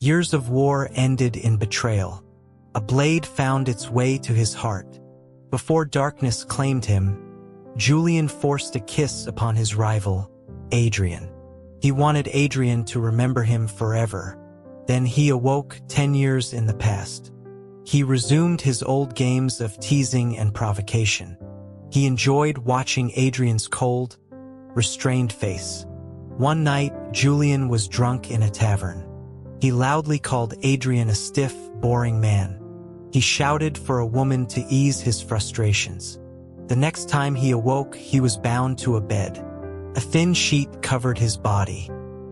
Years of war ended in betrayal. A blade found its way to his heart. Before darkness claimed him, Julian forced a kiss upon his rival, Adrian. He wanted Adrian to remember him forever. Then he awoke 10 years in the past. He resumed his old games of teasing and provocation. He enjoyed watching Adrian's cold, restrained face. One night, Julian was drunk in a tavern. He loudly called Adrian a stiff, boring man. He shouted for a woman to ease his frustrations. The next time he awoke, he was bound to a bed. A thin sheet covered his body.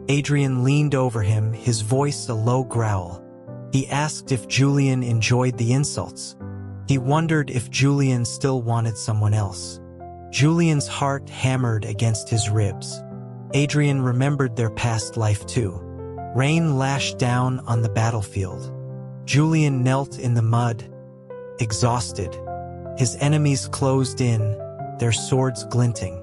Adrian leaned over him, his voice a low growl. He asked if Julian enjoyed the insults. He wondered if Julian still wanted someone else. Julian's heart hammered against his ribs. Adrian remembered their past life too. Rain lashed down on the battlefield. Julian knelt in the mud, exhausted. His enemies closed in, their swords glinting.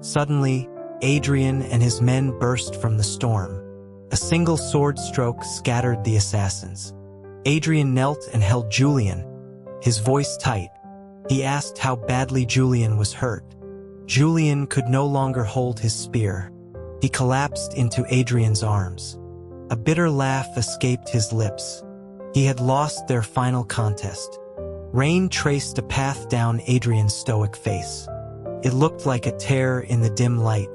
Suddenly, Adrian and his men burst from the storm. A single sword stroke scattered the assassins. Adrian knelt and held Julian, his voice tight. He asked how badly Julian was hurt. Julian could no longer hold his spear. He collapsed into Adrian's arms. A bitter laugh escaped his lips. He had lost their final contest. Rain traced a path down Adrian's stoic face. It looked like a tear in the dim light.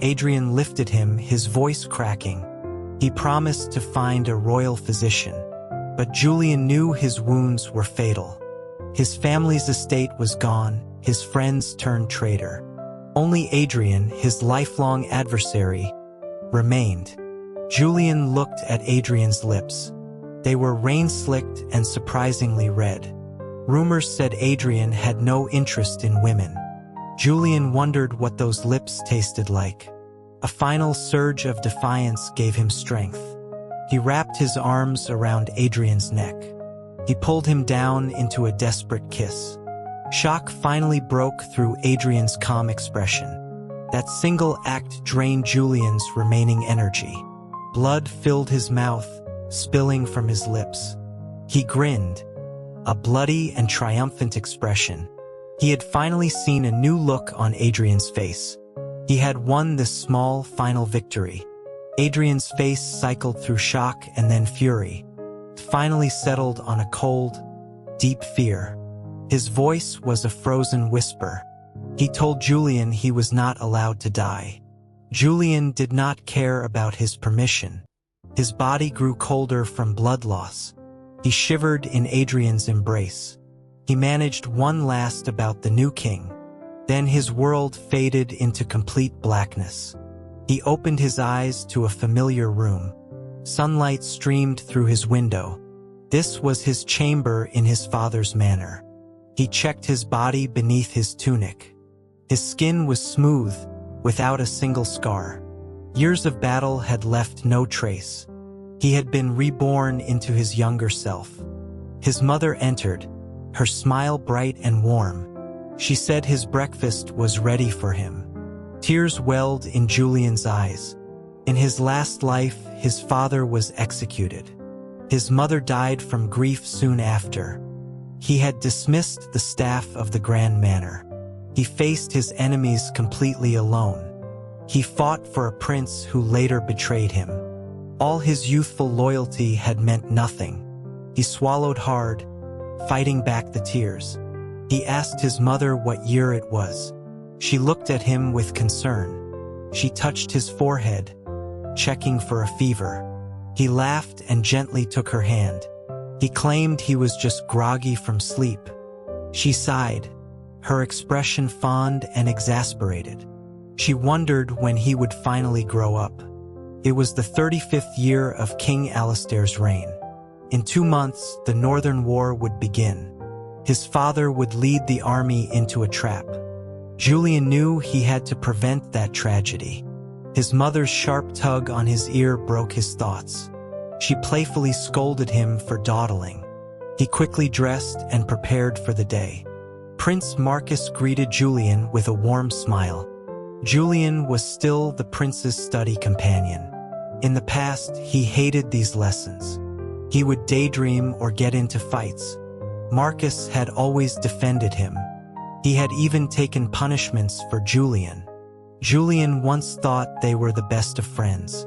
Adrian lifted him, his voice cracking. He promised to find a royal physician. But Julian knew his wounds were fatal. His family's estate was gone, his friends turned traitor. Only Adrian, his lifelong adversary, remained. Julian looked at Adrian's lips. They were rain-slicked and surprisingly red. Rumors said Adrian had no interest in women. Julian wondered what those lips tasted like. A final surge of defiance gave him strength. He wrapped his arms around Adrian's neck. He pulled him down into a desperate kiss. Shock finally broke through Adrian's calm expression. That single act drained Julian's remaining energy. Blood filled his mouth, spilling from his lips. He grinned, a bloody and triumphant expression. He had finally seen a new look on Adrian's face. He had won this small, final victory. Adrian's face cycled through shock and then fury. It finally settled on a cold, deep fear. His voice was a frozen whisper. He told Julian he was not allowed to die. Julian did not care about his permission. His body grew colder from blood loss. He shivered in Adrian's embrace. He managed one last about the new king. Then his world faded into complete blackness. He opened his eyes to a familiar room. Sunlight streamed through his window. This was his chamber in his father's manor. He checked his body beneath his tunic. His skin was smooth, without a single scar. Years of battle had left no trace. He had been reborn into his younger self. His mother entered, her smile bright and warm. She said his breakfast was ready for him. Tears welled in Julian's eyes. In his last life, his father was executed. His mother died from grief soon after. He had dismissed the staff of the Grand Manor. He faced his enemies completely alone. He fought for a prince who later betrayed him. All his youthful loyalty had meant nothing. He swallowed hard, fighting back the tears. He asked his mother what year it was. She looked at him with concern. She touched his forehead, checking for a fever. He laughed and gently took her hand. He claimed he was just groggy from sleep. She sighed, her expression fond and exasperated. She wondered when he would finally grow up. It was the 35th year of King Alistair's reign. In 2 months, the Northern War would begin. His father would lead the army into a trap. Julian knew he had to prevent that tragedy. His mother's sharp tug on his ear broke his thoughts. She playfully scolded him for dawdling. He quickly dressed and prepared for the day. Prince Marcus greeted Julian with a warm smile. Julian was still the prince's study companion. In the past, he hated these lessons. He would daydream or get into fights. Marcus had always defended him. He had even taken punishments for Julian. Julian once thought they were the best of friends.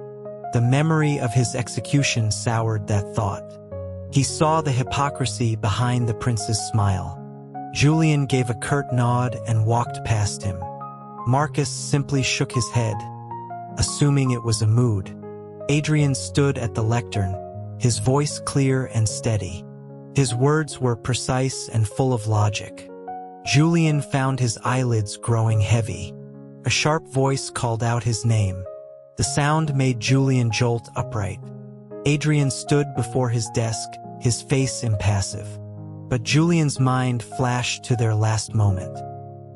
The memory of his execution soured that thought. He saw the hypocrisy behind the prince's smile. Julian gave a curt nod and walked past him. Marcus simply shook his head, assuming it was a mood. Adrian stood at the lectern, his voice clear and steady. His words were precise and full of logic. Julian found his eyelids growing heavy. A sharp voice called out his name. The sound made Julian jolt upright. Adrian stood before his desk, his face impassive. But Julian's mind flashed to their last moment.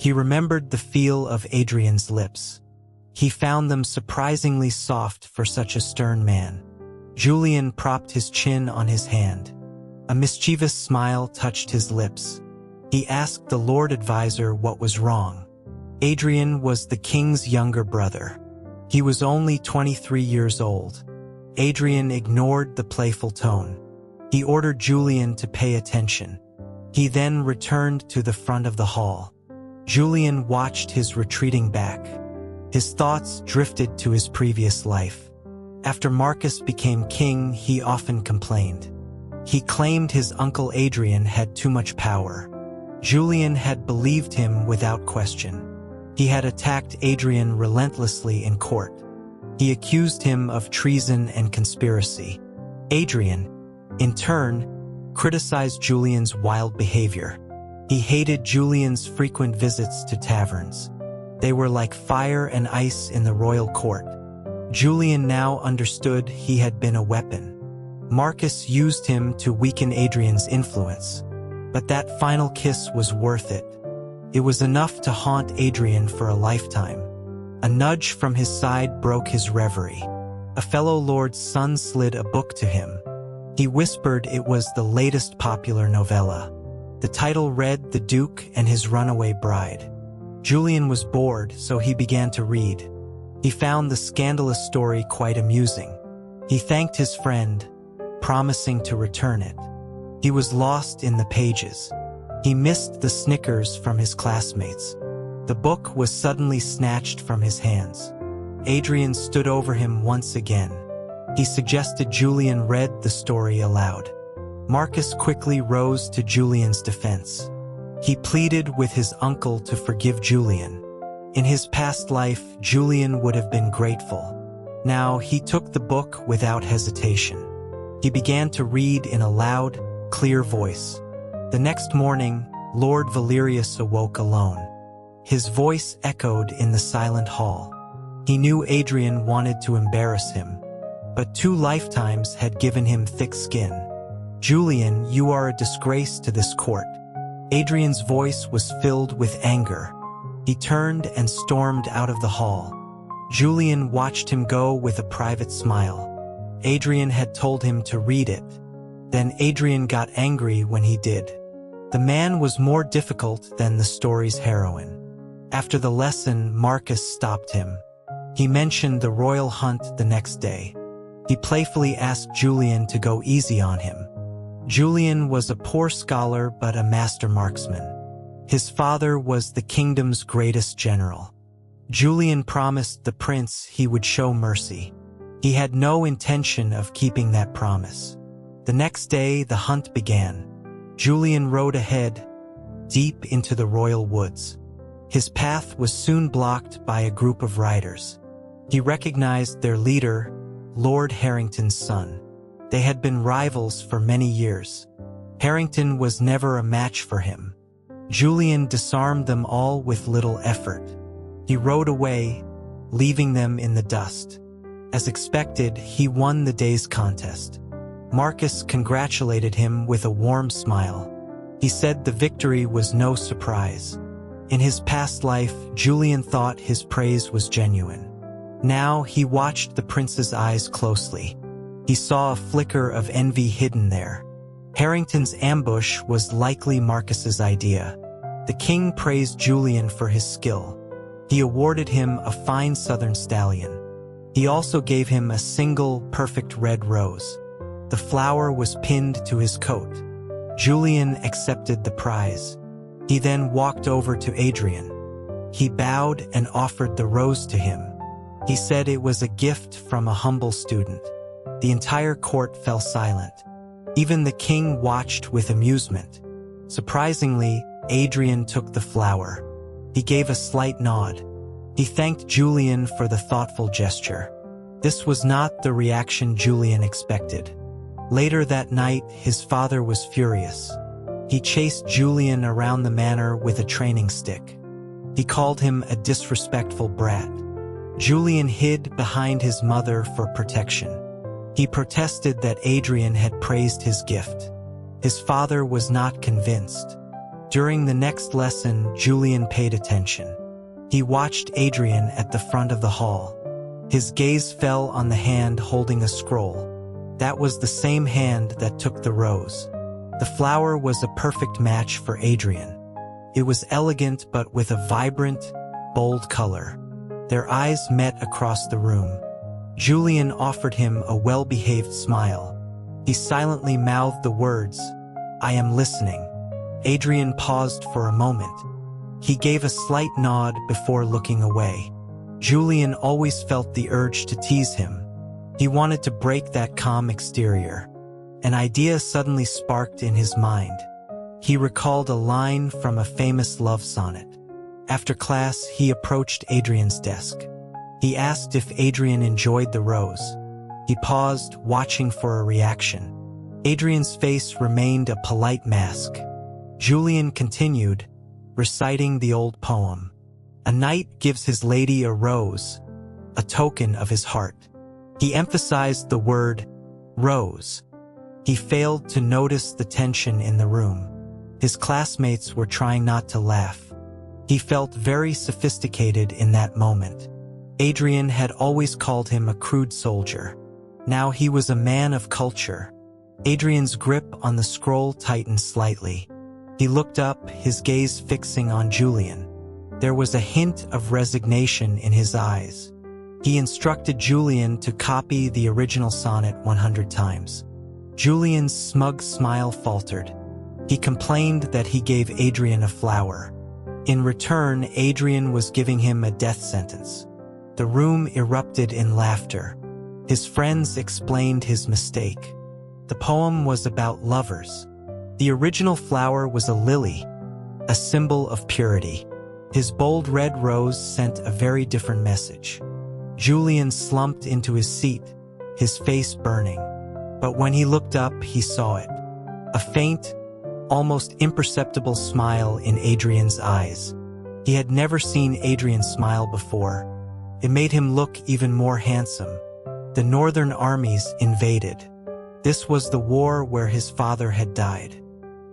He remembered the feel of Adrian's lips. He found them surprisingly soft for such a stern man. Julian propped his chin on his hand. A mischievous smile touched his lips. He asked the Lord Advisor what was wrong. Adrian was the king's younger brother. He was only 23 years old. Adrian ignored the playful tone. He ordered Julian to pay attention. He then returned to the front of the hall. Julian watched his retreating back. His thoughts drifted to his previous life. After Marcus became king, he often complained. He claimed his uncle Adrian had too much power. Julian had believed him without question. He had attacked Adrian relentlessly in court. He accused him of treason and conspiracy. Adrian, in turn, criticized Julian's wild behavior. He hated Julian's frequent visits to taverns. They were like fire and ice in the royal court. Julian now understood he had been a weapon. Marcus used him to weaken Adrian's influence. But that final kiss was worth it. It was enough to haunt Adrian for a lifetime. A nudge from his side broke his reverie. A fellow lord's son slid a book to him. He whispered it was the latest popular novella. The title read The Duke and His Runaway Bride. Julian was bored, so he began to read. He found the scandalous story quite amusing. He thanked his friend, promising to return it. He was lost in the pages. He missed the snickers from his classmates. The book was suddenly snatched from his hands. Adrian stood over him once again. He suggested Julian read the story aloud. Marcus quickly rose to Julian's defense. He pleaded with his uncle to forgive Julian. In his past life, Julian would have been grateful. Now he took the book without hesitation. He began to read in a loud, clear voice. The next morning, Lord Valerius awoke alone. His voice echoed in the silent hall. He knew Adrian wanted to embarrass him, but 2 lifetimes had given him thick skin. Julian, you are a disgrace to this court. Adrian's voice was filled with anger. He turned and stormed out of the hall. Julian watched him go with a private smile. Adrian had told him to read it. Then Adrian got angry when he did. The man was more difficult than the story's heroine. After the lesson, Marcus stopped him. He mentioned the royal hunt the next day. He playfully asked Julian to go easy on him. Julian was a poor scholar but a master marksman. His father was the kingdom's greatest general. Julian promised the prince he would show mercy. He had no intention of keeping that promise. The next day, the hunt began. Julian rode ahead, deep into the royal woods. His path was soon blocked by a group of riders. He recognized their leader, Lord Harrington's son. They had been rivals for many years. Harrington was never a match for him. Julian disarmed them all with little effort. He rode away, leaving them in the dust. As expected, he won the day's contest. Marcus congratulated him with a warm smile. He said the victory was no surprise. In his past life, Julian thought his praise was genuine. Now he watched the prince's eyes closely. He saw a flicker of envy hidden there. Harrington's ambush was likely Marcus's idea. The king praised Julian for his skill. He awarded him a fine southern stallion. He also gave him a single perfect red rose. The flower was pinned to his coat. Julian accepted the prize. He then walked over to Adrian. He bowed and offered the rose to him. He said it was a gift from a humble student. The entire court fell silent. Even the king watched with amusement. Surprisingly, Adrian took the flower. He gave a slight nod. He thanked Julian for the thoughtful gesture. This was not the reaction Julian expected. Later that night, his father was furious. He chased Julian around the manor with a training stick. He called him a disrespectful brat. Julian hid behind his mother for protection. He protested that Adrian had praised his gift. His father was not convinced. During the next lesson, Julian paid attention. He watched Adrian at the front of the hall. His gaze fell on the hand holding a scroll. That was the same hand that took the rose. The flower was a perfect match for Adrian. It was elegant but with a vibrant, bold color. Their eyes met across the room. Julian offered him a well-behaved smile. He silently mouthed the words, "I am listening." Adrian paused for a moment. He gave a slight nod before looking away. Julian always felt the urge to tease him. He wanted to break that calm exterior. An idea suddenly sparked in his mind. He recalled a line from a famous love sonnet. After class, he approached Adrian's desk. He asked if Adrian enjoyed the rose. He paused, watching for a reaction. Adrian's face remained a polite mask. Julian continued, reciting the old poem. A knight gives his lady a rose, a token of his heart. He emphasized the word, rose. He failed to notice the tension in the room. His classmates were trying not to laugh. He felt very sophisticated in that moment. Adrian had always called him a crude soldier. Now he was a man of culture. Adrian's grip on the scroll tightened slightly. He looked up, his gaze fixing on Julian. There was a hint of resignation in his eyes. He instructed Julian to copy the original sonnet 100 times. Julian's smug smile faltered. He complained that he gave Adrian a flower. In return, Adrian was giving him a death sentence. The room erupted in laughter. His friends explained his mistake. The poem was about lovers. The original flower was a lily, a symbol of purity. His bold red rose sent a very different message. Julian slumped into his seat, his face burning. But when he looked up, he saw it. A faint, almost imperceptible smile in Adrian's eyes. He had never seen Adrian smile before. It made him look even more handsome. The northern armies invaded. This was the war where his father had died.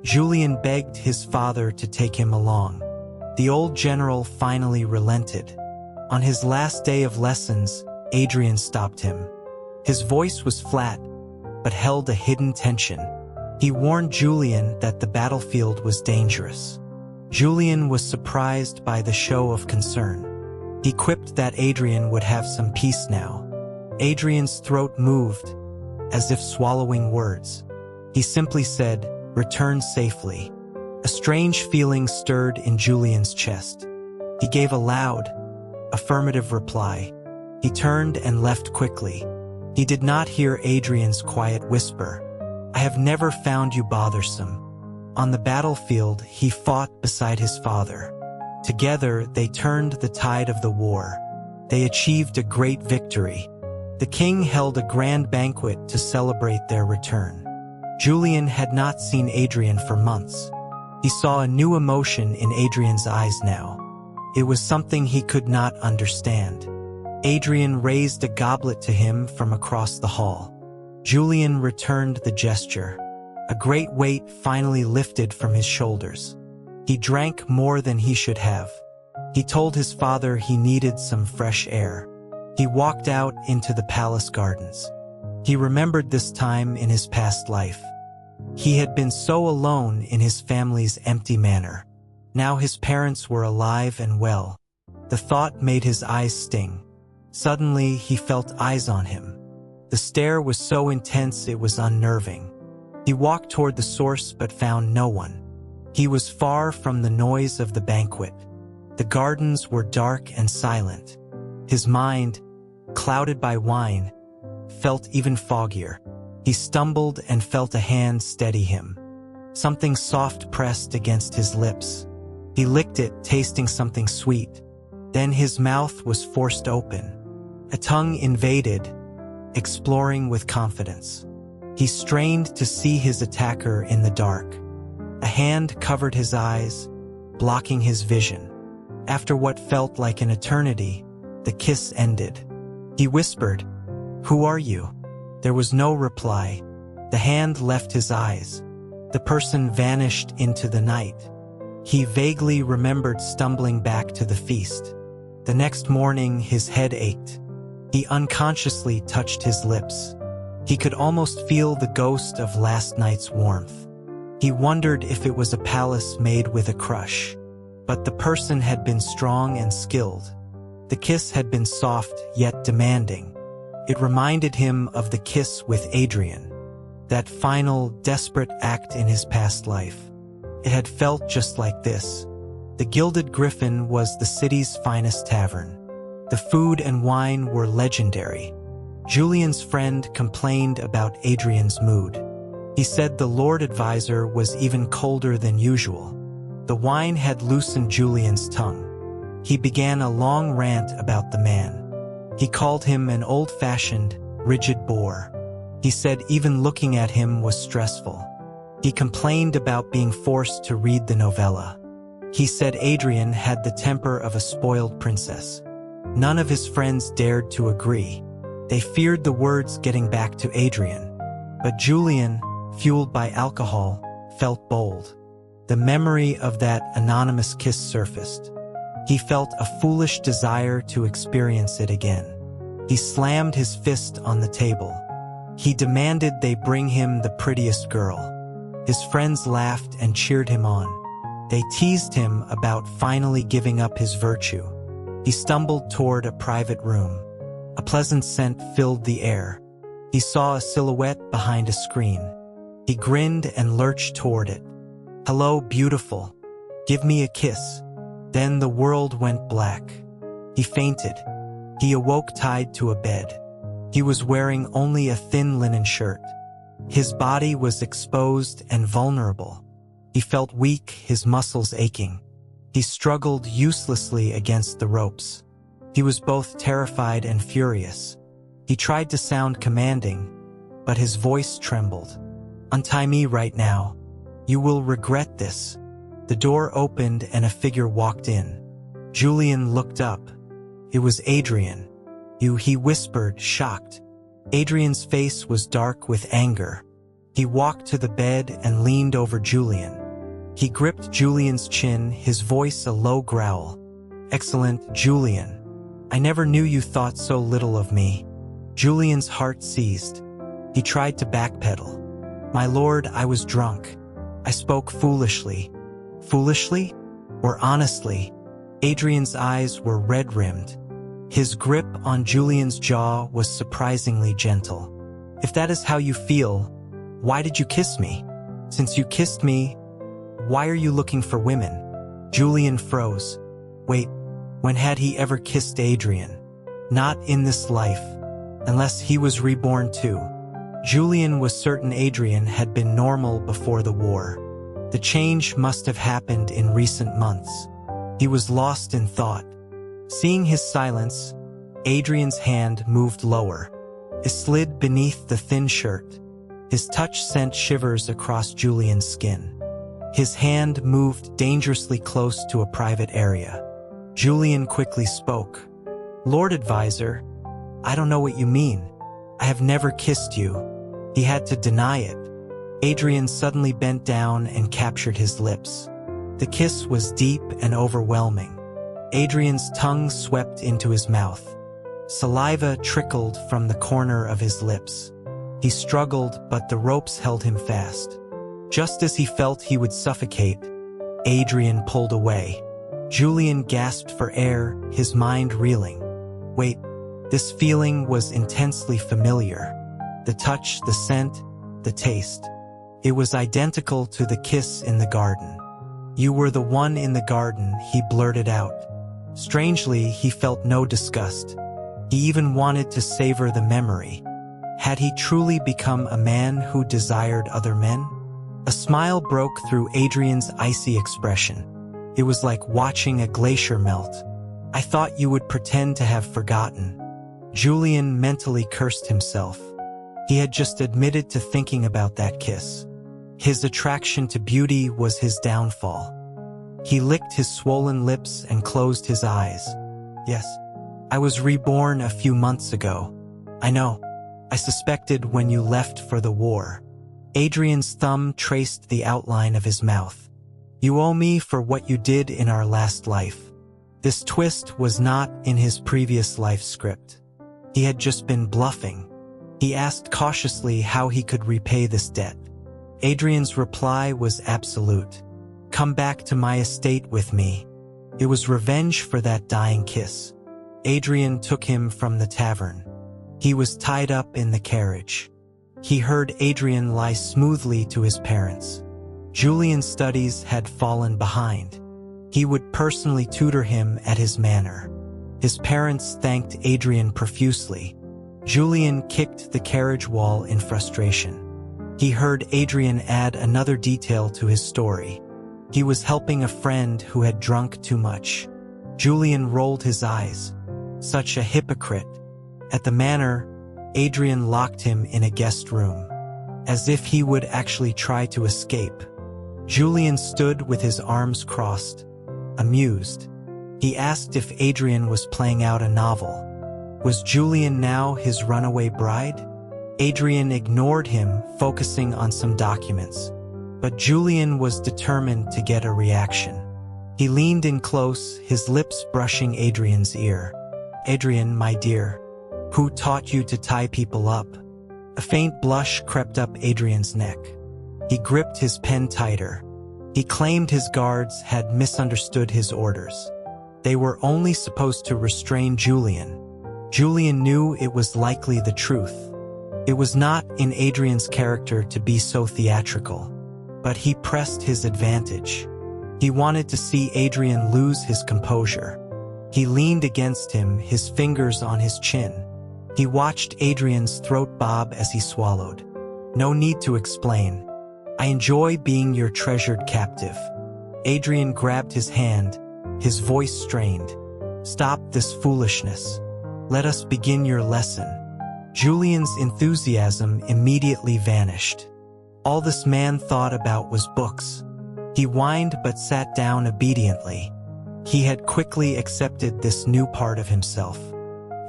Julian begged his father to take him along. The old general finally relented. On his last day of lessons, Adrian stopped him. His voice was flat, but held a hidden tension. He warned Julian that the battlefield was dangerous. Julian was surprised by the show of concern. He quipped that Adrian would have some peace now. Adrian's throat moved, as if swallowing words. He simply said, "Return safely." A strange feeling stirred in Julian's chest. He gave a loud, affirmative reply. He turned and left quickly. He did not hear Adrian's quiet whisper, "I have never found you bothersome." On the battlefield, he fought beside his father. Together, they turned the tide of the war. They achieved a great victory. The king held a grand banquet to celebrate their return. Julian had not seen Adrian for months. He saw a new emotion in Adrian's eyes now. It was something he could not understand. Adrian raised a goblet to him from across the hall. Julian returned the gesture. A great weight finally lifted from his shoulders. He drank more than he should have. He told his father he needed some fresh air. He walked out into the palace gardens. He remembered this time in his past life. He had been so alone in his family's empty manor. Now his parents were alive and well. The thought made his eyes sting. Suddenly, he felt eyes on him. The stare was so intense it was unnerving. He walked toward the source but found no one. He was far from the noise of the banquet. The gardens were dark and silent. His mind, clouded by wine, felt even foggier. He stumbled and felt a hand steady him. Something soft pressed against his lips. He licked it, tasting something sweet. Then his mouth was forced open. A tongue invaded, exploring with confidence. He strained to see his attacker in the dark. A hand covered his eyes, blocking his vision. After what felt like an eternity, the kiss ended. He whispered, "Who are you?" There was no reply. The hand left his eyes. The person vanished into the night. He vaguely remembered stumbling back to the feast. The next morning, his head ached. He unconsciously touched his lips. He could almost feel the ghost of last night's warmth. He wondered if it was a palace made with a crush. But the person had been strong and skilled. The kiss had been soft yet demanding. It reminded him of the kiss with Adrian, that final, desperate act in his past life. It had felt just like this. The Gilded Griffin was the city's finest tavern. The food and wine were legendary. Julian's friend complained about Adrian's mood. He said the Lord Advisor was even colder than usual. The wine had loosened Julian's tongue. He began a long rant about the man. He called him an old-fashioned, rigid bore. He said even looking at him was stressful. He complained about being forced to read the novella. He said Adrian had the temper of a spoiled princess. None of his friends dared to agree. They feared the words getting back to Adrian. But Julian, fueled by alcohol, felt bold. The memory of that anonymous kiss surfaced. He felt a foolish desire to experience it again. He slammed his fist on the table. He demanded they bring him the prettiest girl. His friends laughed and cheered him on. They teased him about finally giving up his virtue. He stumbled toward a private room. A pleasant scent filled the air. He saw a silhouette behind a screen. He grinned and lurched toward it. "Hello, beautiful. Give me a kiss." Then the world went black. He fainted. He awoke tied to a bed. He was wearing only a thin linen shirt. His body was exposed and vulnerable. He felt weak, his muscles aching. He struggled uselessly against the ropes. He was both terrified and furious. He tried to sound commanding, but his voice trembled. "Untie me right now. You will regret this." The door opened and a figure walked in. Julian looked up. It was Adrian. "You," he whispered, shocked. Adrian's face was dark with anger. He walked to the bed and leaned over Julian. He gripped Julian's chin, his voice a low growl. "Excellent, Julian. I never knew you thought so little of me." Julian's heart seized. He tried to backpedal. "My lord, I was drunk. I spoke foolishly." Foolishly? Or honestly? Adrian's eyes were red-rimmed. His grip on Julian's jaw was surprisingly gentle. "If that is how you feel, why did you kiss me? Since you kissed me, why are you looking for women?" Julian froze. Wait, when had he ever kissed Adrian? Not in this life. Unless he was reborn too. Julian was certain Adrian had been normal before the war. The change must have happened in recent months. He was lost in thought. Seeing his silence, Adrian's hand moved lower. It slid beneath the thin shirt. His touch sent shivers across Julian's skin. His hand moved dangerously close to a private area. Julian quickly spoke. "Lord Advisor, I don't know what you mean. I have never kissed you." He had to deny it. Adrian suddenly bent down and captured his lips. The kiss was deep and overwhelming. Adrian's tongue swept into his mouth. Saliva trickled from the corner of his lips. He struggled, but the ropes held him fast. Just as he felt he would suffocate, Adrian pulled away. Julian gasped for air, his mind reeling. "Wait, This feeling was intensely familiar. The touch, the scent, the taste. It was identical to the kiss in the garden. "You were the one in the garden," he blurted out. Strangely, he felt no disgust. He even wanted to savor the memory. Had he truly become a man who desired other men? A smile broke through Adrian's icy expression. It was like watching a glacier melt. "I thought you would pretend to have forgotten." Julian mentally cursed himself. He had just admitted to thinking about that kiss. His attraction to beauty was his downfall. He licked his swollen lips and closed his eyes. "Yes, I was reborn a few months ago. I know. I suspected when you left for the war." Adrian's thumb traced the outline of his mouth. "You owe me for what you did in our last life." This twist was not in his previous life script. He had just been bluffing. He asked cautiously how he could repay this debt. Adrian's reply was absolute. "Come back to my estate with me." It was revenge for that dying kiss. Adrian took him from the tavern. He was tied up in the carriage. He heard Adrian lie smoothly to his parents. Julian's studies had fallen behind. He would personally tutor him at his manor. His parents thanked Adrian profusely. Julian kicked the carriage wall in frustration. He heard Adrian add another detail to his story. He was helping a friend who had drunk too much. Julian rolled his eyes. Such a hypocrite. At the manor, Adrian locked him in a guest room, as if he would actually try to escape. Julian stood with his arms crossed, amused. He asked if Adrian was playing out a novel. Was Julian now his runaway bride? Adrian ignored him, focusing on some documents. But Julian was determined to get a reaction. He leaned in close, his lips brushing Adrian's ear. "Adrian, my dear, who taught you to tie people up?" A faint blush crept up Adrian's neck. He gripped his pen tighter. He claimed his guards had misunderstood his orders. They were only supposed to restrain Julian. Julian knew it was likely the truth. It was not in Adrian's character to be so theatrical, but he pressed his advantage. He wanted to see Adrian lose his composure. He leaned against him, his fingers on his chin. He watched Adrian's throat bob as he swallowed. "No need to explain. I enjoy being your treasured captive." Adrian grabbed his hand, his voice strained. "Stop this foolishness. Let us begin your lesson." Julian's enthusiasm immediately vanished. All this man thought about was books. He whined but sat down obediently. He had quickly accepted this new part of himself.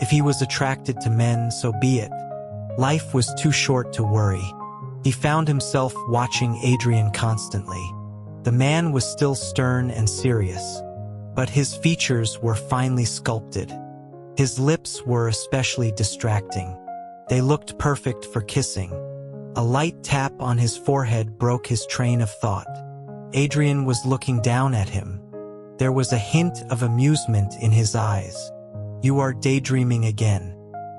If he was attracted to men, so be it. Life was too short to worry. He found himself watching Adrian constantly. The man was still stern and serious, but his features were finely sculpted. His lips were especially distracting. They looked perfect for kissing. A light tap on his forehead broke his train of thought. Adrian was looking down at him. There was a hint of amusement in his eyes. "You are daydreaming again."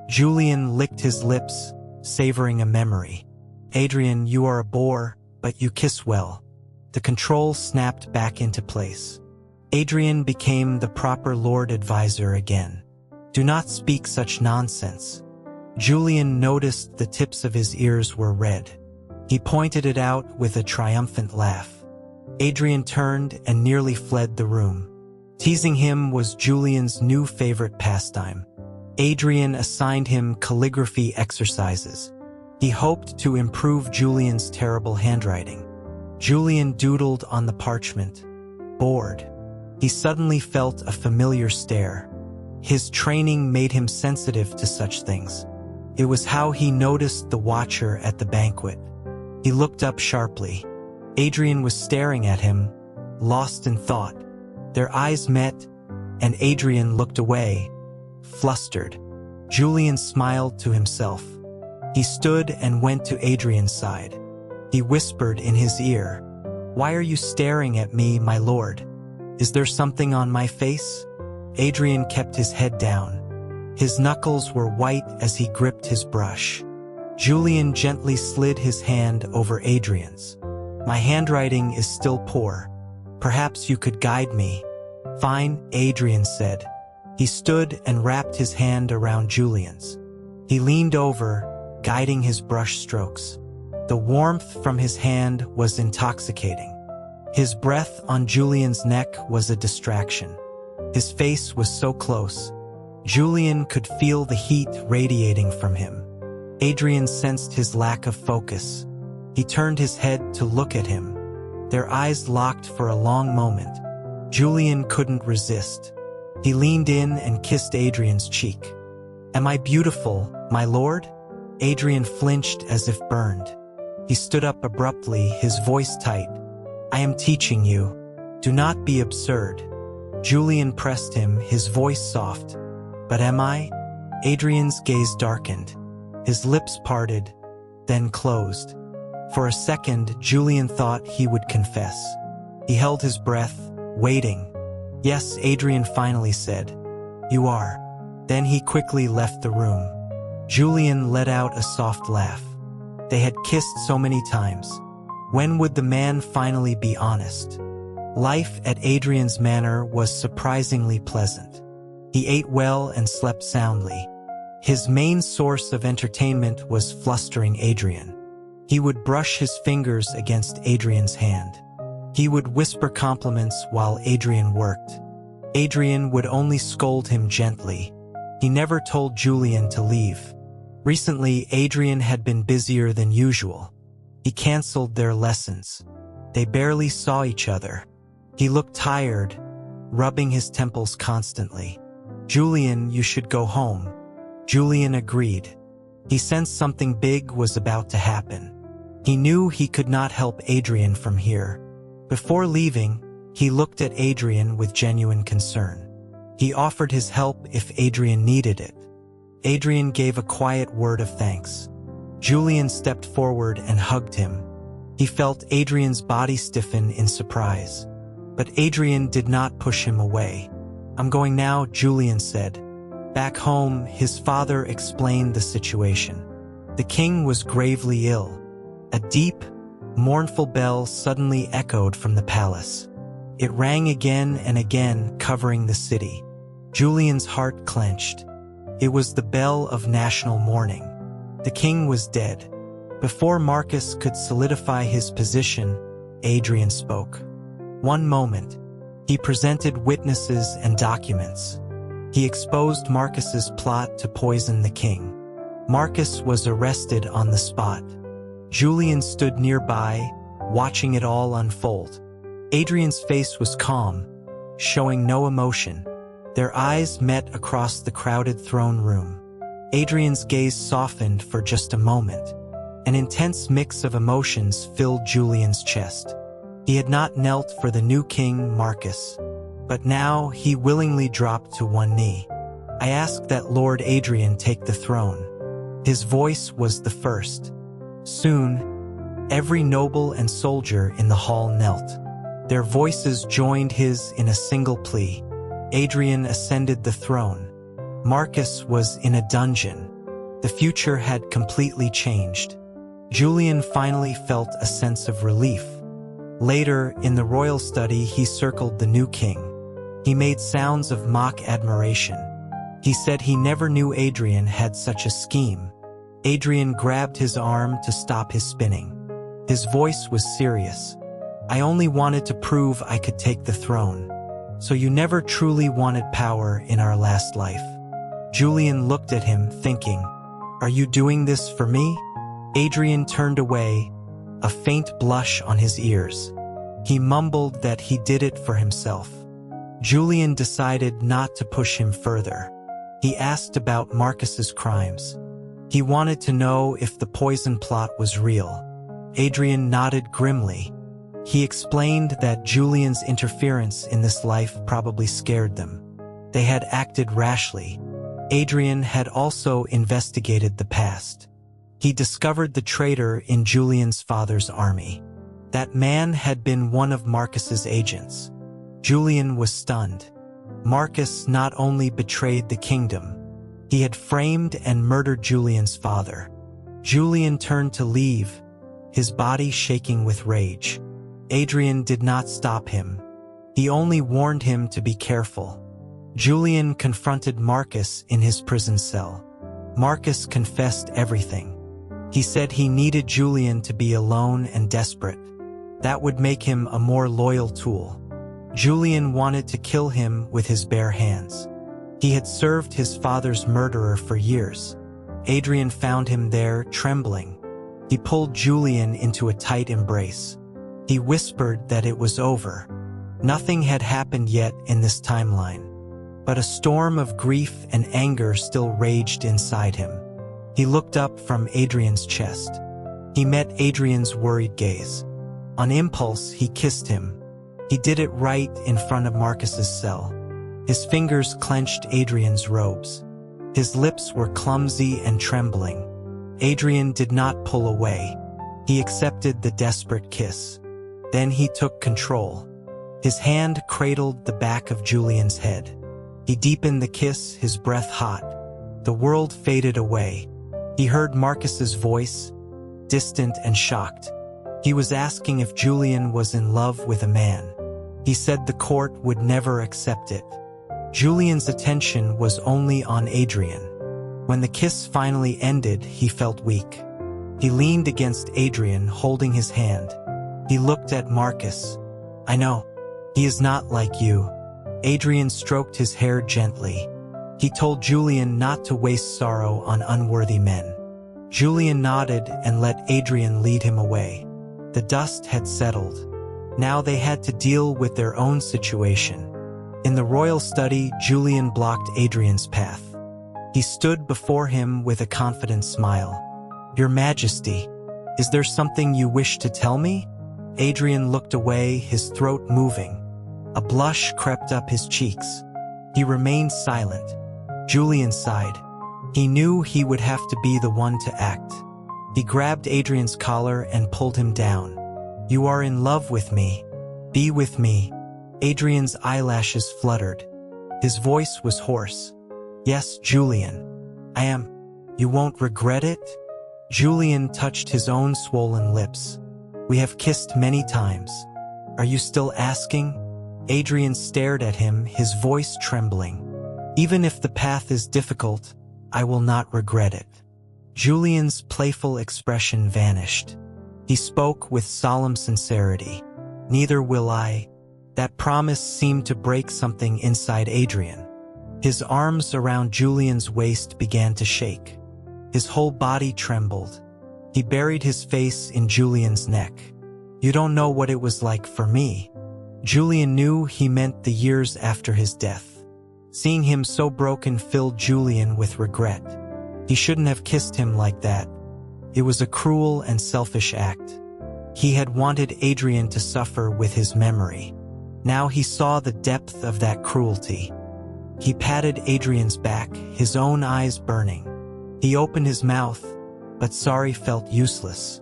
Julian licked his lips, savoring a memory. "Adrian, you are a bore, but you kiss well." The control snapped back into place. Adrian became the proper Lord Advisor again. "Do not speak such nonsense." Julian noticed the tips of his ears were red. He pointed it out with a triumphant laugh. Adrian turned and nearly fled the room. Teasing him was Julian's new favorite pastime. Adrian assigned him calligraphy exercises. He hoped to improve Julian's terrible handwriting. Julian doodled on the parchment. Bored. He suddenly felt a familiar stare. His training made him sensitive to such things. It was how he noticed the watcher at the banquet. He looked up sharply. Adrian was staring at him, lost in thought. Their eyes met, and Adrian looked away, flustered. Julian smiled to himself. He stood and went to Adrian's side. He whispered in his ear, "Why are you staring at me, my lord? Is there something on my face?" Adrian kept his head down. His knuckles were white as he gripped his brush. Julian gently slid his hand over Adrian's. "My handwriting is still poor. Perhaps you could guide me." "Fine," Adrian said. He stood and wrapped his hand around Julian's. He leaned over, guiding his brush strokes. The warmth from his hand was intoxicating. His breath on Julian's neck was a distraction. His face was so close. Julian could feel the heat radiating from him. Adrian sensed his lack of focus. He turned his head to look at him. Their eyes locked for a long moment. Julian couldn't resist. He leaned in and kissed Adrian's cheek. "Am I beautiful, my lord?" Adrian flinched as if burned. He stood up abruptly, his voice tight. "I am teaching you. Do not be absurd." Julian pressed him, his voice soft. "But am I?" Adrian's gaze darkened. His lips parted, then closed. For a second, Julian thought he would confess. He held his breath, waiting. "Yes," Adrian finally said. "You are." Then he quickly left the room. Julian let out a soft laugh. They had kissed so many times. When would the man finally be honest? Life at Adrian's manor was surprisingly pleasant. He ate well and slept soundly. His main source of entertainment was flustering Adrian. He would brush his fingers against Adrian's hand. He would whisper compliments while Adrian worked. Adrian would only scold him gently. He never told Julian to leave. Recently, Adrian had been busier than usual. He canceled their lessons. They barely saw each other. He looked tired, rubbing his temples constantly. "Julian, you should go home." Julian agreed. He sensed something big was about to happen. He knew he could not help Adrian from here. Before leaving, he looked at Adrian with genuine concern. He offered his help if Adrian needed it. Adrian gave a quiet word of thanks. Julian stepped forward and hugged him. He felt Adrian's body stiffen in surprise. But Adrian did not push him away. "I'm going now," Julian said. Back home, his father explained the situation. The king was gravely ill. A deep, mournful bell suddenly echoed from the palace. It rang again and again, covering the city. Julian's heart clenched. It was the bell of national mourning. The king was dead. Before Marcus could solidify his position, Adrian spoke. One moment, he presented witnesses and documents. He exposed Marcus's plot to poison the king. Marcus was arrested on the spot. Julian stood nearby, watching it all unfold. Adrian's face was calm, showing no emotion. Their eyes met across the crowded throne room. Adrian's gaze softened for just a moment. An intense mix of emotions filled Julian's chest. He had not knelt for the new king, Marcus, but now he willingly dropped to one knee. "I ask that Lord Adrian take the throne." His voice was the first. Soon, every noble and soldier in the hall knelt. Their voices joined his in a single plea. Adrian ascended the throne. Marcus was in a dungeon. The future had completely changed. Julian finally felt a sense of relief. Later, in the royal study, he circled the new king. He made sounds of mock admiration. He said he never knew Adrian had such a scheme. Adrian grabbed his arm to stop his spinning. His voice was serious. "I only wanted to prove I could take the throne. So you never truly wanted power in our last life." Julian looked at him, thinking, "Are you doing this for me?" Adrian turned away, a faint blush on his ears. He mumbled that he did it for himself. Julian decided not to push him further. He asked about Marcus's crimes. He wanted to know if the poison plot was real. Adrian nodded grimly. He explained that Julian's interference in this life probably scared them. They had acted rashly. Adrian had also investigated the past. He discovered the traitor in Julian's father's army. That man had been one of Marcus's agents. Julian was stunned. Marcus not only betrayed the kingdom, He had framed and murdered Julian's father. Julian turned to leave, his body shaking with rage. Adrian did not stop him. He only warned him to be careful. Julian confronted Marcus in his prison cell. Marcus confessed everything. He said he needed Julian to be alone and desperate. That would make him a more loyal tool. Julian wanted to kill him with his bare hands. He had served his father's murderer for years. Adrian found him there, trembling. He pulled Julian into a tight embrace. He whispered that it was over. Nothing had happened yet in this timeline. But a storm of grief and anger still raged inside him. He looked up from Adrian's chest. He met Adrian's worried gaze. On impulse, he kissed him. He did it right in front of Marcus's cell. His fingers clenched Adrian's robes. His lips were clumsy and trembling. Adrian did not pull away. He accepted the desperate kiss. Then he took control. His hand cradled the back of Julian's head. He deepened the kiss, his breath hot. The world faded away. He heard Marcus's voice, distant and shocked. He was asking if Julian was in love with a man. He said the court would never accept it. Julian's attention was only on Adrian. When the kiss finally ended, he felt weak. He leaned against Adrian, holding his hand. He looked at Marcus. "I know. He is not like you." Adrian stroked his hair gently. He told Julian not to waste sorrow on unworthy men. Julian nodded and let Adrian lead him away. The dust had settled. Now they had to deal with their own situation. In the royal study, Julian blocked Adrian's path. He stood before him with a confident smile. "Your Majesty, is there something you wish to tell me?" Adrian looked away, his throat moving. A blush crept up his cheeks. He remained silent. Julian sighed. He knew he would have to be the one to act. He grabbed Adrian's collar and pulled him down. "You are in love with me. Be with me." Adrian's eyelashes fluttered. His voice was hoarse. "Yes, Julian. I am. You won't regret it?" Julian touched his own swollen lips. "We have kissed many times. Are you still asking?" Adrian stared at him, his voice trembling. "Even if the path is difficult, I will not regret it." Julian's playful expression vanished. He spoke with solemn sincerity. "Neither will I." That promise seemed to break something inside Adrian. His arms around Julian's waist began to shake. His whole body trembled. He buried his face in Julian's neck. "You don't know what it was like for me." Julian knew he meant the years after his death. Seeing him so broken filled Julian with regret. He shouldn't have kissed him like that. It was a cruel and selfish act. He had wanted Adrian to suffer with his memory. Now he saw the depth of that cruelty. He patted Adrian's back, his own eyes burning. He opened his mouth, but sorry felt useless.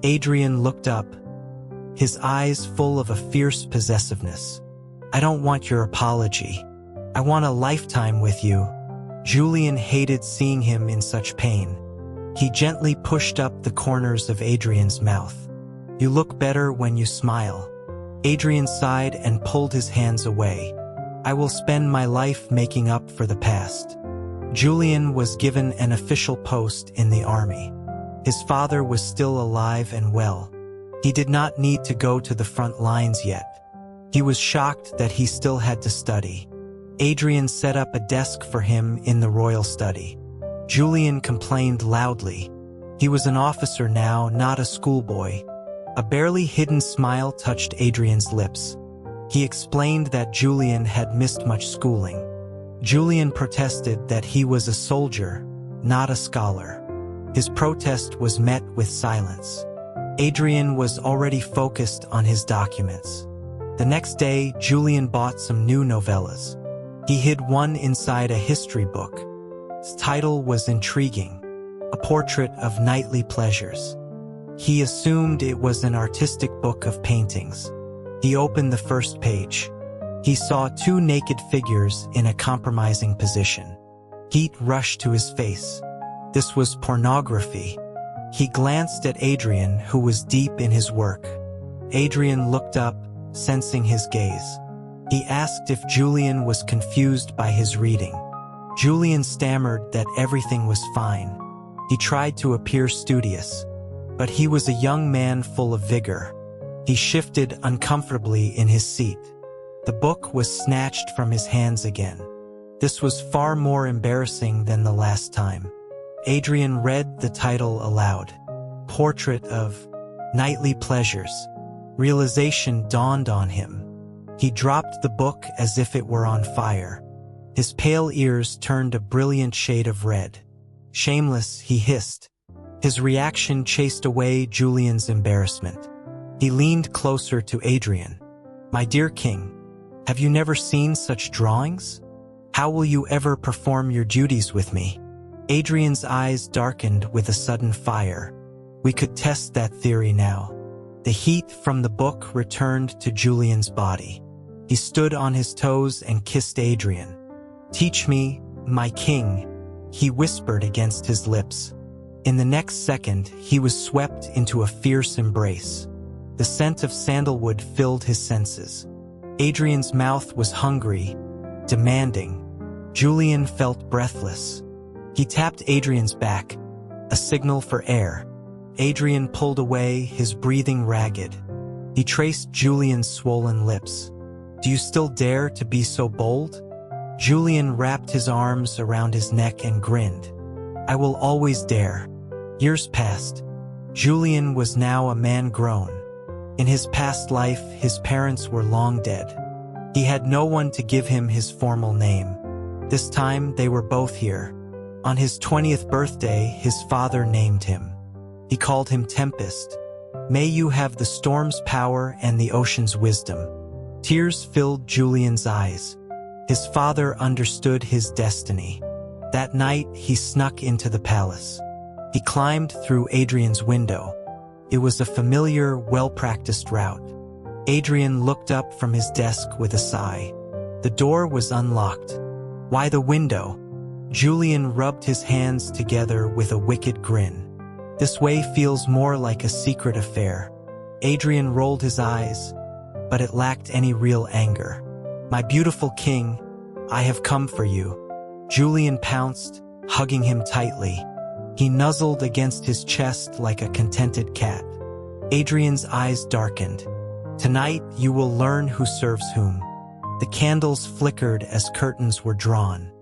Adrian looked up, his eyes full of a fierce possessiveness. "I don't want your apology. I want a lifetime with you." Julian hated seeing him in such pain. He gently pushed up the corners of Adrian's mouth. "You look better when you smile." Adrian sighed and pulled his hands away. "I will spend my life making up for the past." Julian was given an official post in the army. His father was still alive and well. He did not need to go to the front lines yet. He was shocked that he still had to study. Adrian set up a desk for him in the royal study. Julian complained loudly. He was an officer now, not a schoolboy. A barely hidden smile touched Adrian's lips. He explained that Julian had missed much schooling. Julian protested that he was a soldier, not a scholar. His protest was met with silence. Adrian was already focused on his documents. The next day, Julian bought some new novellas. He hid one inside a history book. Its title was intriguing, A Portrait of Knightly Pleasures. He assumed it was an artistic book of paintings. He opened the first page. He saw two naked figures in a compromising position. Heat rushed to his face. This was pornography. He glanced at Adrian, who was deep in his work. Adrian looked up, sensing his gaze. He asked if Julian was confused by his reading. Julian stammered that everything was fine. He tried to appear studious, but he was a young man full of vigor. He shifted uncomfortably in his seat. The book was snatched from his hands again. This was far more embarrassing than the last time. Adrian read the title aloud. Portrait of Nightly Pleasures. Realization dawned on him. He dropped the book as if it were on fire. His pale ears turned a brilliant shade of red. Shameless, he hissed. His reaction chased away Julian's embarrassment. He leaned closer to Adrian. My dear king, have you never seen such drawings? How will you ever perform your duties with me? Adrian's eyes darkened with a sudden fire. We could test that theory now. The heat from the book returned to Julian's body. He stood on his toes and kissed Adrian. Teach me, my king, he whispered against his lips. In the next second, he was swept into a fierce embrace. The scent of sandalwood filled his senses. Adrian's mouth was hungry, demanding. Julian felt breathless. He tapped Adrian's back, a signal for air. Adrian pulled away, his breathing ragged. He traced Julian's swollen lips. Do you still dare to be so bold? Julian wrapped his arms around his neck and grinned. I will always dare. Years passed. Julian was now a man grown. In his past life, his parents were long dead. He had no one to give him his formal name. This time, they were both here. On his 20th birthday, his father named him. He called him Tempest. May you have the storm's power and the ocean's wisdom. Tears filled Julian's eyes. His father understood his destiny. That night, he snuck into the palace. He climbed through Adrian's window. It was a familiar, well-practiced route. Adrian looked up from his desk with a sigh. The door was unlocked. Why the window? Julian rubbed his hands together with a wicked grin. This way feels more like a secret affair. Adrian rolled his eyes, but it lacked any real anger. My beautiful king, I have come for you. Julian pounced, hugging him tightly. He nuzzled against his chest like a contented cat. Adrian's eyes darkened. Tonight you will learn who serves whom. The candles flickered as curtains were drawn.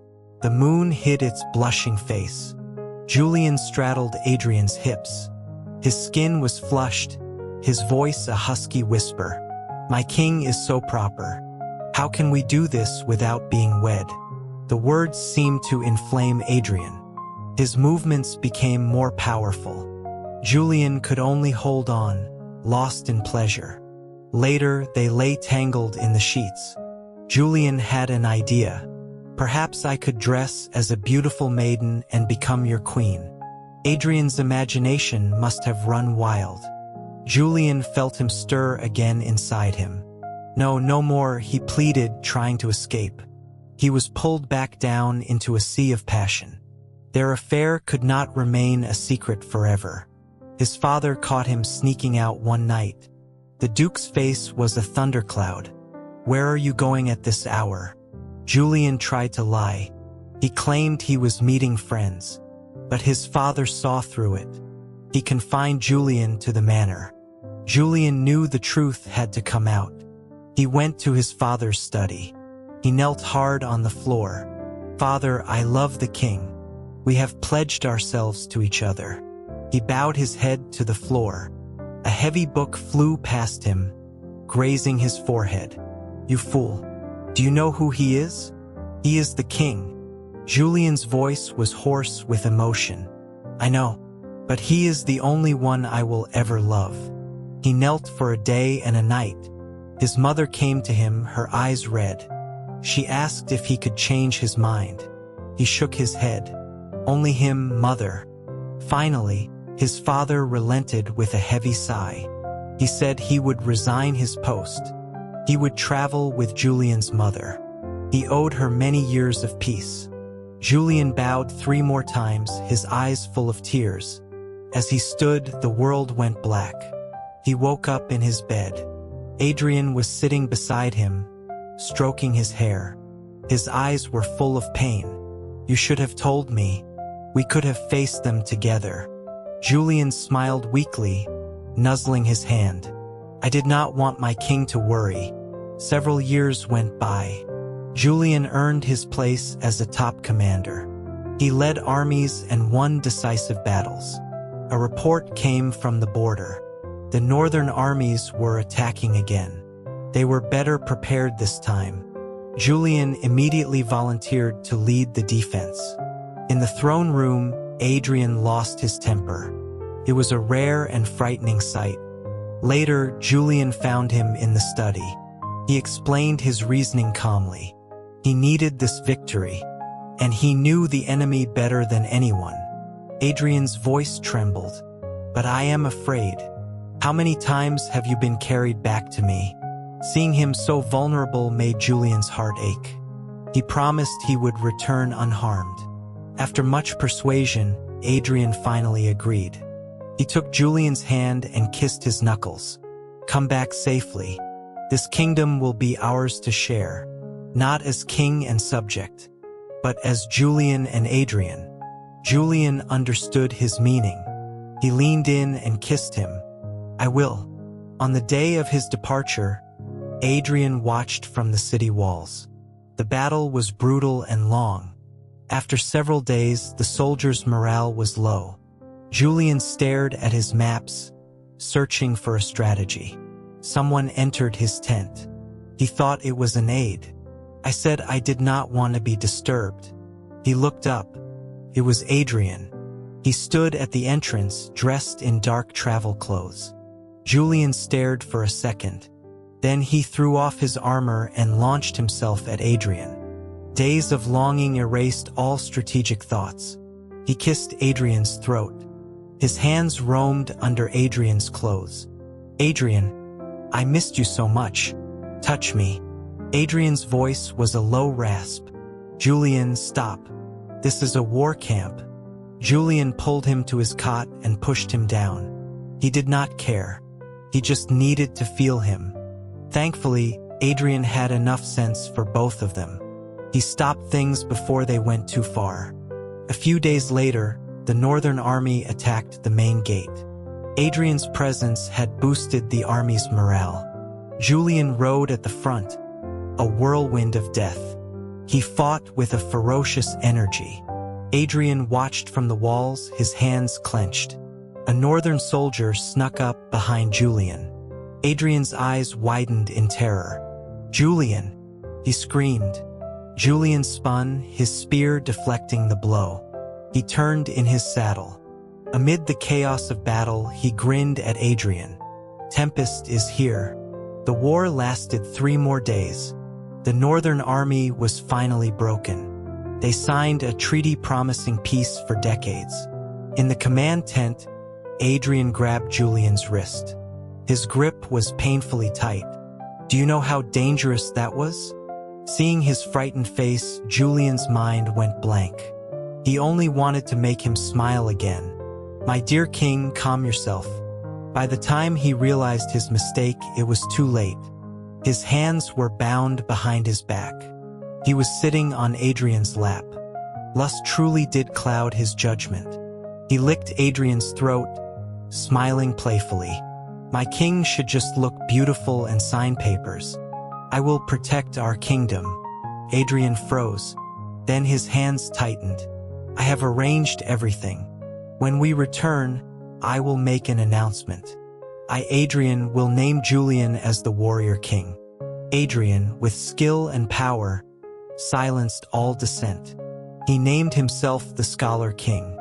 The moon hid its blushing face. Julian straddled Adrian's hips. His skin was flushed, his voice a husky whisper. My king is so proper. How can we do this without being wed? The words seemed to inflame Adrian. His movements became more powerful. Julian could only hold on, lost in pleasure. Later, they lay tangled in the sheets. Julian had an idea. Perhaps I could dress as a beautiful maiden and become your queen. Adrian's imagination must have run wild. Julian felt him stir again inside him. No, no more, he pleaded, trying to escape. He was pulled back down into a sea of passion. Their affair could not remain a secret forever. His father caught him sneaking out one night. The Duke's face was a thundercloud. Where are you going at this hour? Julian tried to lie. He claimed he was meeting friends, but his father saw through it. He confined Julian to the manor. Julian knew the truth had to come out. He went to his father's study. He knelt hard on the floor. Father, I love the king. We have pledged ourselves to each other. He bowed his head to the floor. A heavy book flew past him, grazing his forehead. You fool. Do you know who he is? He is the king. Julian's voice was hoarse with emotion. I know, but he is the only one I will ever love. He knelt for a day and a night. His mother came to him, her eyes red. She asked if he could change his mind. He shook his head. Only him, mother. Finally, his father relented with a heavy sigh. He said he would resign his post. He would travel with Julian's mother. He owed her many years of peace. Julian bowed 3 more times, his eyes full of tears. As he stood, the world went black. He woke up in his bed. Adrian was sitting beside him, stroking his hair. His eyes were full of pain. "You should have told me. We could have faced them together." Julian smiled weakly, nuzzling his hand. "I did not want my king to worry." Several years went by. Julian earned his place as a top commander. He led armies and won decisive battles. A report came from the border. The northern armies were attacking again. They were better prepared this time. Julian immediately volunteered to lead the defense. In the throne room, Adrian lost his temper. It was a rare and frightening sight. Later, Julian found him in the study. He explained his reasoning calmly. He needed this victory, and he knew the enemy better than anyone. Adrian's voice trembled. "But I am afraid. How many times have you been carried back to me?" Seeing him so vulnerable made Julian's heart ache. He promised he would return unharmed. After much persuasion, Adrian finally agreed. He took Julian's hand and kissed his knuckles. "Come back safely. This kingdom will be ours to share, not as king and subject, but as Julian and Adrian." Julian understood his meaning. He leaned in and kissed him. "I will." On the day of his departure, Adrian watched from the city walls. The battle was brutal and long. After several days, the soldiers' morale was low. Julian stared at his maps, searching for a strategy. Someone entered his tent. He thought it was an aide. I said I did not want to be disturbed. He looked up. It was Adrian. He stood at the entrance, dressed in dark travel clothes. Julian stared for a second. Then he threw off his armor and launched himself at Adrian. Days of longing erased all strategic thoughts. He kissed Adrian's throat. His hands roamed under Adrian's clothes. "Adrian, I missed you so much. Touch me." Adrian's voice was a low rasp. "Julian, stop. This is a war camp." Julian pulled him to his cot and pushed him down. He did not care. He just needed to feel him. Thankfully, Adrian had enough sense for both of them. He stopped things before they went too far. A few days later, the Northern Army attacked the main gate. Adrian's presence had boosted the army's morale. Julian rode at the front, a whirlwind of death. He fought with a ferocious energy. Adrian watched from the walls, his hands clenched. A northern soldier snuck up behind Julian. Adrian's eyes widened in terror. "Julian!" he screamed. Julian spun, his spear deflecting the blow. He turned in his saddle. Amid the chaos of battle, he grinned at Adrian. "Tempest is here." The war lasted 3 more days. The Northern Army was finally broken. They signed a treaty promising peace for decades. In the command tent, Adrian grabbed Julian's wrist. His grip was painfully tight. Do you know how dangerous that was? Seeing his frightened face, Julian's mind went blank. He only wanted to make him smile again. "My dear king, calm yourself." By the time he realized his mistake, it was too late. His hands were bound behind his back. He was sitting on Adrian's lap. Lust truly did cloud his judgment. He licked Adrian's throat, smiling playfully. "My king should just look beautiful and sign papers. I will protect our kingdom." Adrian froze. Then his hands tightened. "I have arranged everything. When we return, I will make an announcement. Adrian, will name Julian as the warrior king." Adrian, with skill and power, silenced all dissent. He named himself the Scholar King.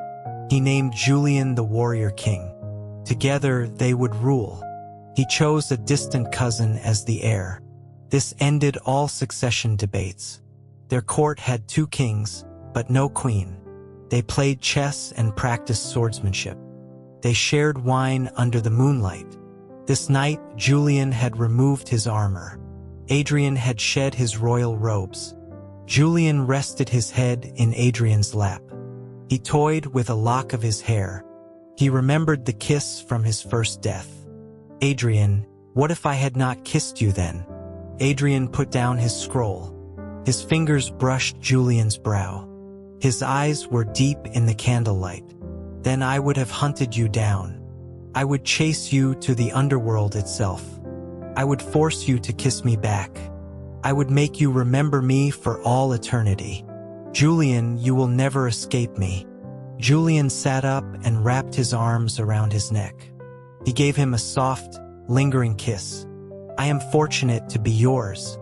He named Julian the warrior king. Together they would rule. He chose a distant cousin as the heir. This ended all succession debates. Their court had 2 kings, but no queen. They played chess and practiced swordsmanship. They shared wine under the moonlight. This night, Julian had removed his armor. Adrian had shed his royal robes. Julian rested his head in Adrian's lap. He toyed with a lock of his hair. He remembered the kiss from his first death. "Adrian, what if I had not kissed you then?" Adrian put down his scroll. His fingers brushed Julian's brow. His eyes were deep in the candlelight. "Then I would have hunted you down. I would chase you to the underworld itself. I would force you to kiss me back. I would make you remember me for all eternity. Julian, you will never escape me." Julian sat up and wrapped his arms around his neck. He gave him a soft, lingering kiss. "I am fortunate to be yours.